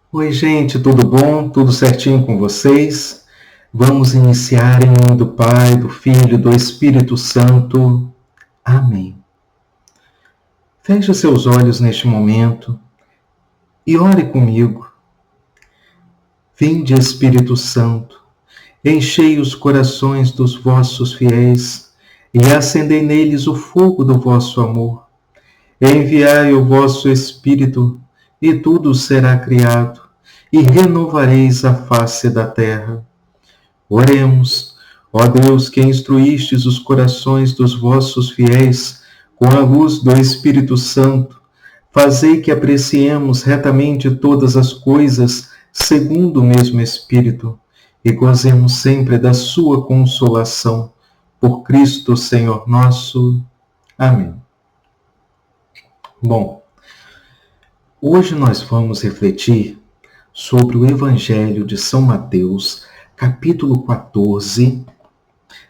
Oi, gente, tudo bom? Tudo certinho com vocês? Vamos iniciar em nome do Pai, do Filho e do Espírito Santo. Amém. Feche seus olhos neste momento e ore comigo. Vinde, Espírito Santo, enchei os corações dos vossos fiéis e acendei neles o fogo do vosso amor. Enviai o vosso Espírito e tudo será criado e renovareis a face da terra. Oremos, ó Deus, que instruístes os corações dos vossos fiéis com a luz do Espírito Santo, fazei que apreciemos retamente todas as coisas segundo o mesmo Espírito e gozemos sempre da sua consolação. Por Cristo, Senhor nosso. Amém. Bom, hoje nós vamos refletir sobre o Evangelho de São Mateus, capítulo 14,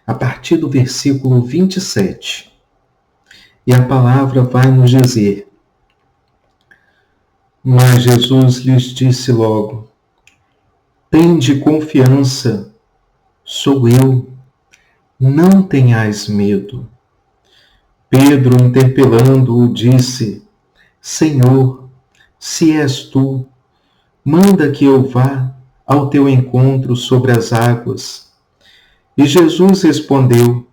a partir do versículo 27. E a palavra vai nos dizer: Mas Jesus lhes disse logo: Tende confiança, sou eu, não tenhais medo. Pedro, interpelando-o, disse: Senhor, se és tu, manda que eu vá ao teu encontro sobre as águas. E Jesus respondeu: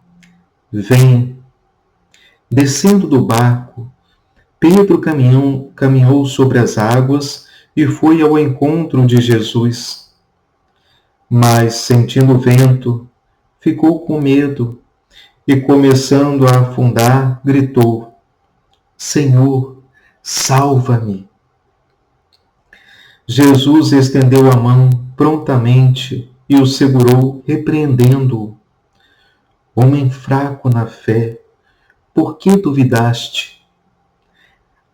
Vem. Descendo do barco, Pedro caminhou sobre as águas e foi ao encontro de Jesus. Mas, sentindo o vento, ficou com medo e, começando a afundar, gritou: Senhor, salva-me! Jesus estendeu a mão prontamente e o segurou, repreendendo-o. Homem fraco na fé, por que duvidaste?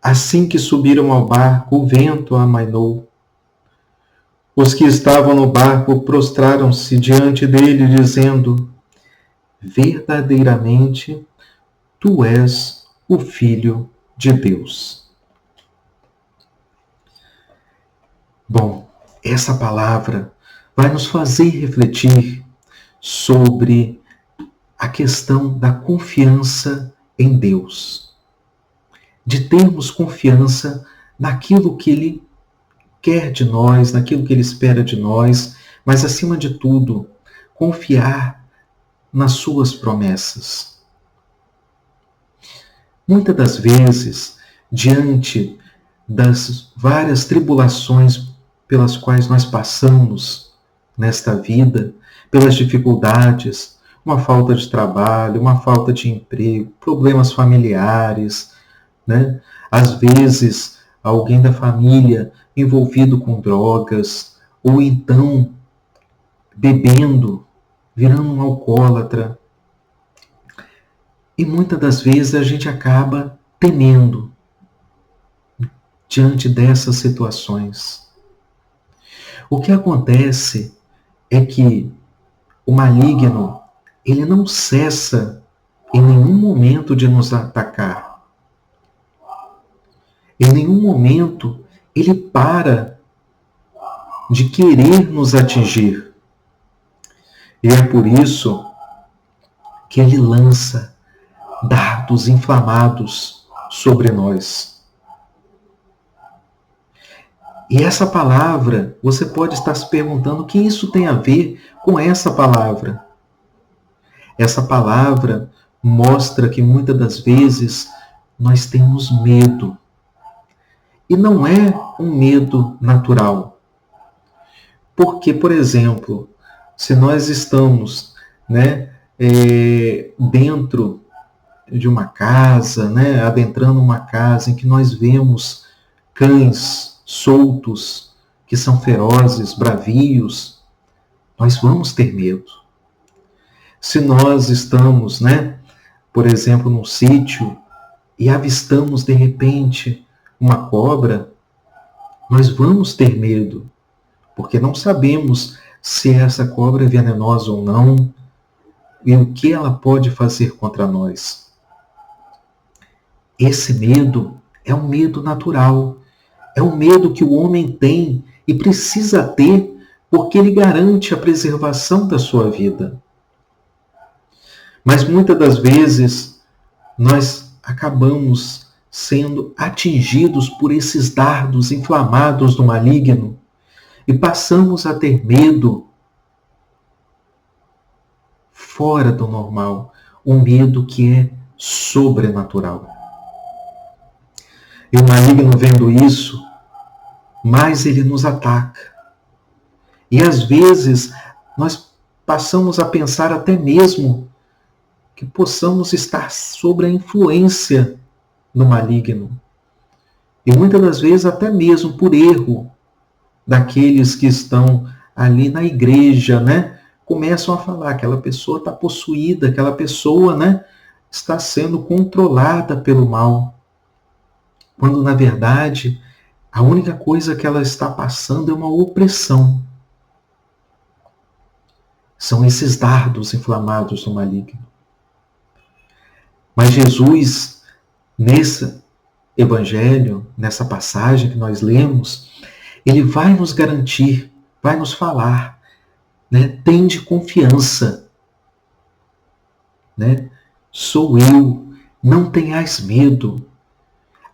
Assim que subiram ao barco, o vento amainou. Os que estavam no barco prostraram-se diante dele, dizendo: Verdadeiramente, tu és o Filho de Deus. Bom, essa palavra vai nos fazer refletir sobre a questão da confiança em Deus. De termos confiança naquilo que Ele quer de nós, naquilo que Ele espera de nós, mas, acima de tudo, confiar nas suas promessas. Muitas das vezes, diante das várias tribulações pelas quais nós passamos nesta vida, pelas dificuldades, uma falta de trabalho, uma falta de emprego, problemas familiares, né? Às vezes, alguém da família envolvido com drogas, ou então bebendo, virando um alcoólatra. E muitas das vezes a gente acaba temendo diante dessas situações. O que acontece é que o maligno, ele não cessa em nenhum momento de nos atacar. Em nenhum momento ele para de querer nos atingir. E é por isso que ele lança dardos inflamados sobre nós. E essa palavra, você pode estar se perguntando o que isso tem a ver com essa palavra. Essa palavra mostra que muitas das vezes nós temos medo. E não é um medo natural. Porque, por exemplo, se nós estamos dentro de uma casa, adentrando uma casa em que nós vemos cães soltos, que são ferozes, bravios, nós vamos ter medo. Se nós estamos, por exemplo, num sítio e avistamos de repente uma cobra, nós vamos ter medo, porque não sabemos se essa cobra é venenosa ou não e o que ela pode fazer contra nós. Esse medo é um medo natural, é um medo que o homem tem e precisa ter, porque ele garante a preservação da sua vida. Mas muitas das vezes nós acabamos sendo atingidos por esses dardos inflamados do maligno e passamos a ter medo fora do normal, um medo que é sobrenatural. E o maligno, vendo isso, mais ele nos ataca. E às vezes nós passamos a pensar até mesmo que possamos estar sob a influência do maligno. E muitas das vezes até mesmo por erro daqueles que estão ali na igreja, né? Começam a falar, aquela pessoa está possuída, aquela pessoa, né, está sendo controlada pelo mal. Quando, na verdade, a única coisa que ela está passando é uma opressão. São esses dardos inflamados do maligno. Mas Jesus, nesse evangelho, nessa passagem que nós lemos, ele vai nos garantir, vai nos falar, né? Tende confiança, né? Sou eu, não tenhais medo.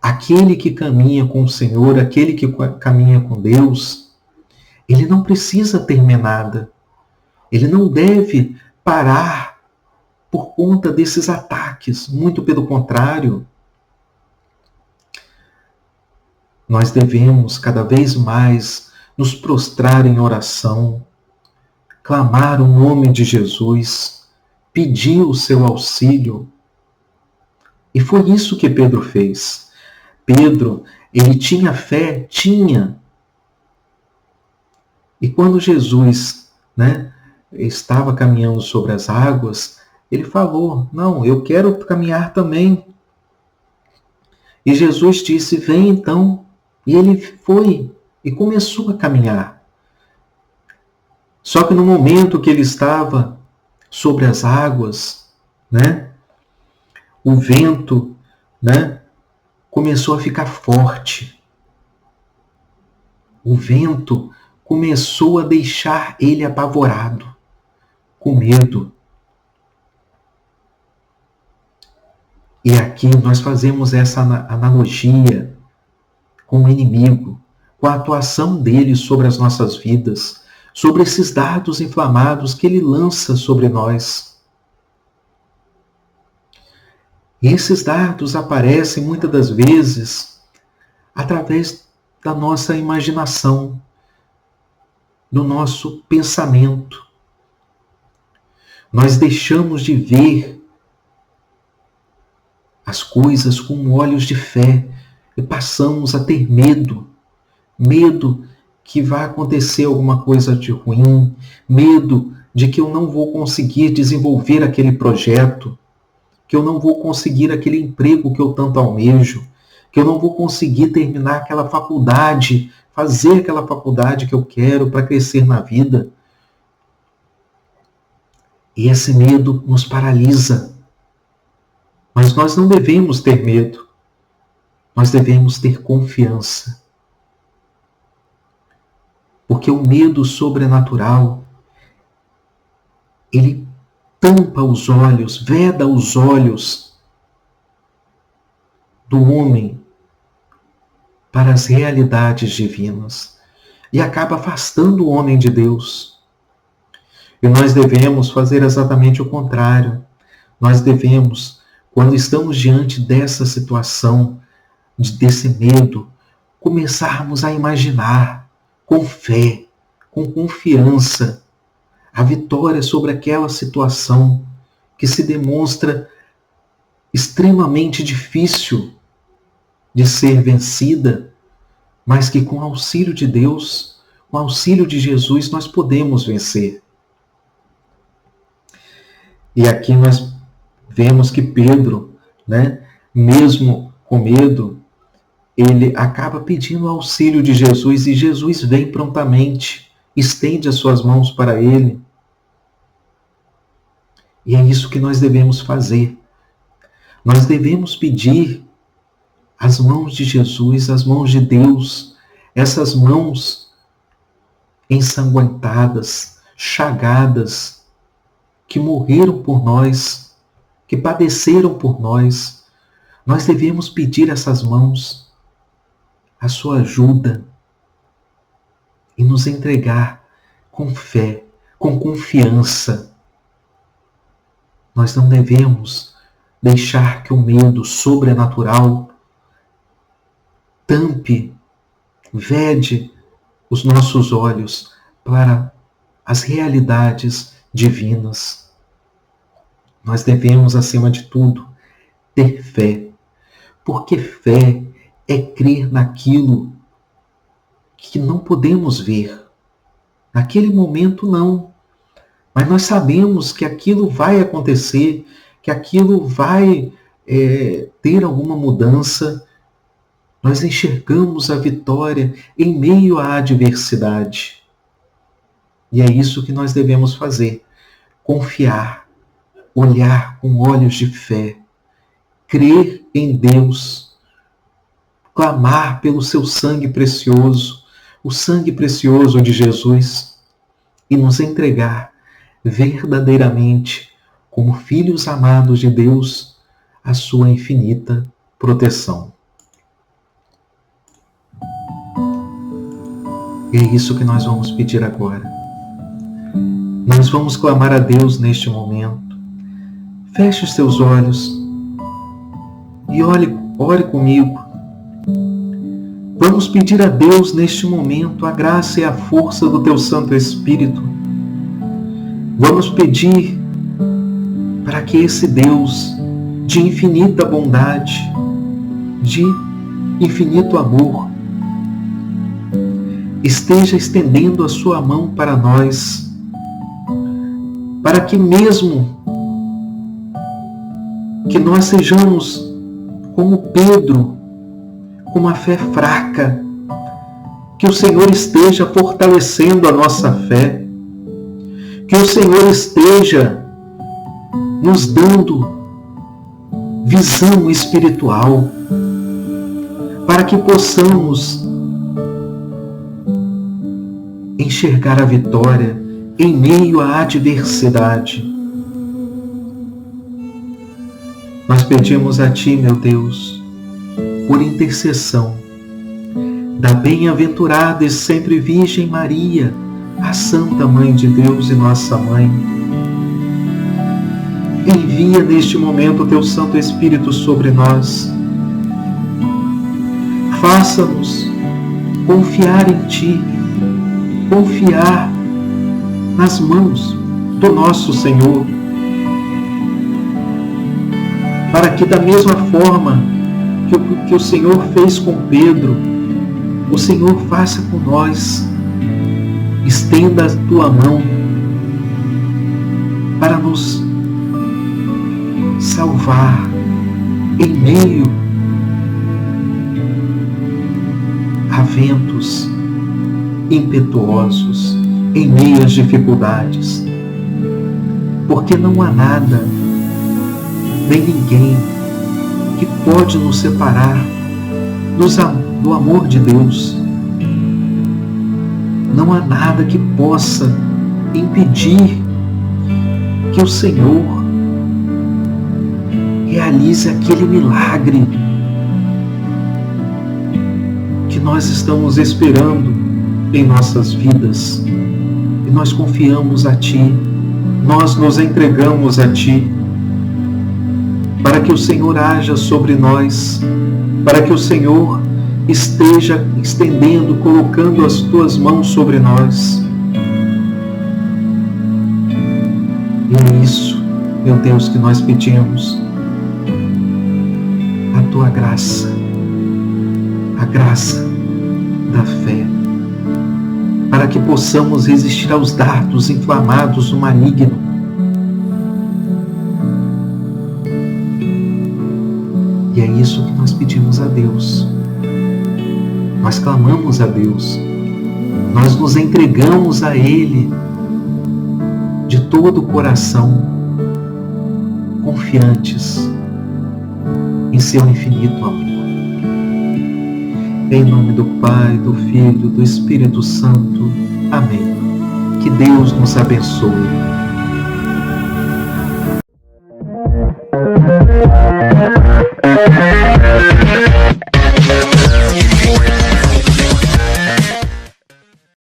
Aquele que caminha com o Senhor, aquele que caminha com Deus, ele não precisa temer nada. Ele não deve parar por conta desses ataques. Muito pelo contrário, nós devemos cada vez mais nos prostrar em oração, clamar o nome de Jesus, pedir o seu auxílio. E foi isso que Pedro fez. Pedro, ele tinha fé? Tinha. E quando Jesus, né, estava caminhando sobre as águas, ele falou, não, eu quero caminhar também. E Jesus disse, vem então. E ele foi e começou a caminhar. Só que no momento que ele estava sobre as águas, né, o vento, né, começou a ficar forte. O vento começou a deixar ele apavorado, com medo. E aqui nós fazemos essa analogia com o inimigo, com a atuação dele sobre as nossas vidas, sobre esses dardos inflamados que ele lança sobre nós. E esses dardos aparecem muitas das vezes através da nossa imaginação, do nosso pensamento. Nós deixamos de ver as coisas com olhos de fé e passamos a ter medo. Medo que vai acontecer alguma coisa de ruim, medo de que eu não vou conseguir desenvolver aquele projeto, que eu não vou conseguir aquele emprego que eu tanto almejo, que eu não vou conseguir terminar aquela faculdade, fazer aquela faculdade que eu quero para crescer na vida. E esse medo nos paralisa. Mas nós não devemos ter medo. Nós devemos ter confiança. Porque o medo sobrenatural, ele tampa os olhos, veda os olhos do homem para as realidades divinas e acaba afastando o homem de Deus. E nós devemos fazer exatamente o contrário. Nós devemos, quando estamos diante dessa situação, desse medo, começarmos a imaginar com fé, com confiança, a vitória sobre aquela situação que se demonstra extremamente difícil de ser vencida, mas que com o auxílio de Deus, com o auxílio de Jesus, nós podemos vencer. E aqui nós vemos que Pedro, né, mesmo com medo, ele acaba pedindo o auxílio de Jesus e Jesus vem prontamente, estende as suas mãos para ele. E é isso que nós devemos fazer. Nós devemos pedir as mãos de Jesus, as mãos de Deus, essas mãos ensanguentadas, chagadas, que morreram por nós, que padeceram por nós. Nós devemos pedir essas mãos a sua ajuda e nos entregar com fé, com confiança. Nós não devemos deixar que o medo sobrenatural tampe, vede os nossos olhos para as realidades divinas. Nós devemos, acima de tudo, ter fé, porque fé é crer naquilo que não podemos ver. Naquele momento, não. Mas nós sabemos que aquilo vai acontecer, que aquilo vai ter alguma mudança. Nós enxergamos a vitória em meio à adversidade. E é isso que nós devemos fazer. Confiar, olhar com olhos de fé, crer em Deus, clamar pelo seu sangue precioso, o sangue precioso de Jesus, e nos entregar verdadeiramente, como filhos amados de Deus, à sua infinita proteção. E é isso que nós vamos pedir agora. Nós vamos clamar a Deus neste momento. Feche os teus olhos e ore comigo. Vamos pedir a Deus neste momento a graça e a força do teu Santo Espírito. Vamos pedir para que esse Deus de infinita bondade, de infinito amor, esteja estendendo a sua mão para nós, para que mesmo que nós sejamos como Pedro, com uma fé fraca, que o Senhor esteja fortalecendo a nossa fé, que o Senhor esteja nos dando visão espiritual, para que possamos enxergar a vitória em meio à adversidade. Nós pedimos a Ti, meu Deus, por intercessão da bem-aventurada e sempre Virgem Maria, a Santa Mãe de Deus e nossa Mãe. Envia neste momento o Teu Santo Espírito sobre nós. Faça-nos confiar em Ti, confiar nas mãos do nosso Senhor, para que da mesma forma que o Senhor fez com Pedro, o Senhor faça com nós. Estenda a Tua mão para nos salvar em meio a ventos impetuosos, em meio às dificuldades, porque não há nada nem ninguém que pode nos separar do amor de Deus. Não há nada que possa impedir que o Senhor realize aquele milagre que nós estamos esperando em nossas vidas. E nós confiamos a Ti, nós nos entregamos a Ti, para que o Senhor haja sobre nós, para que o Senhor esteja estendendo, colocando as Tuas mãos sobre nós. E é isso, meu Deus, que nós pedimos. A Tua graça, a graça da fé, para que possamos resistir aos dardos inflamados do maligno. E é isso que nós pedimos a Deus. Nós clamamos a Deus, nós nos entregamos a Ele de todo o coração, confiantes em seu infinito amor. Em nome do Pai, do Filho, do Espírito Santo. Amém. Que Deus nos abençoe.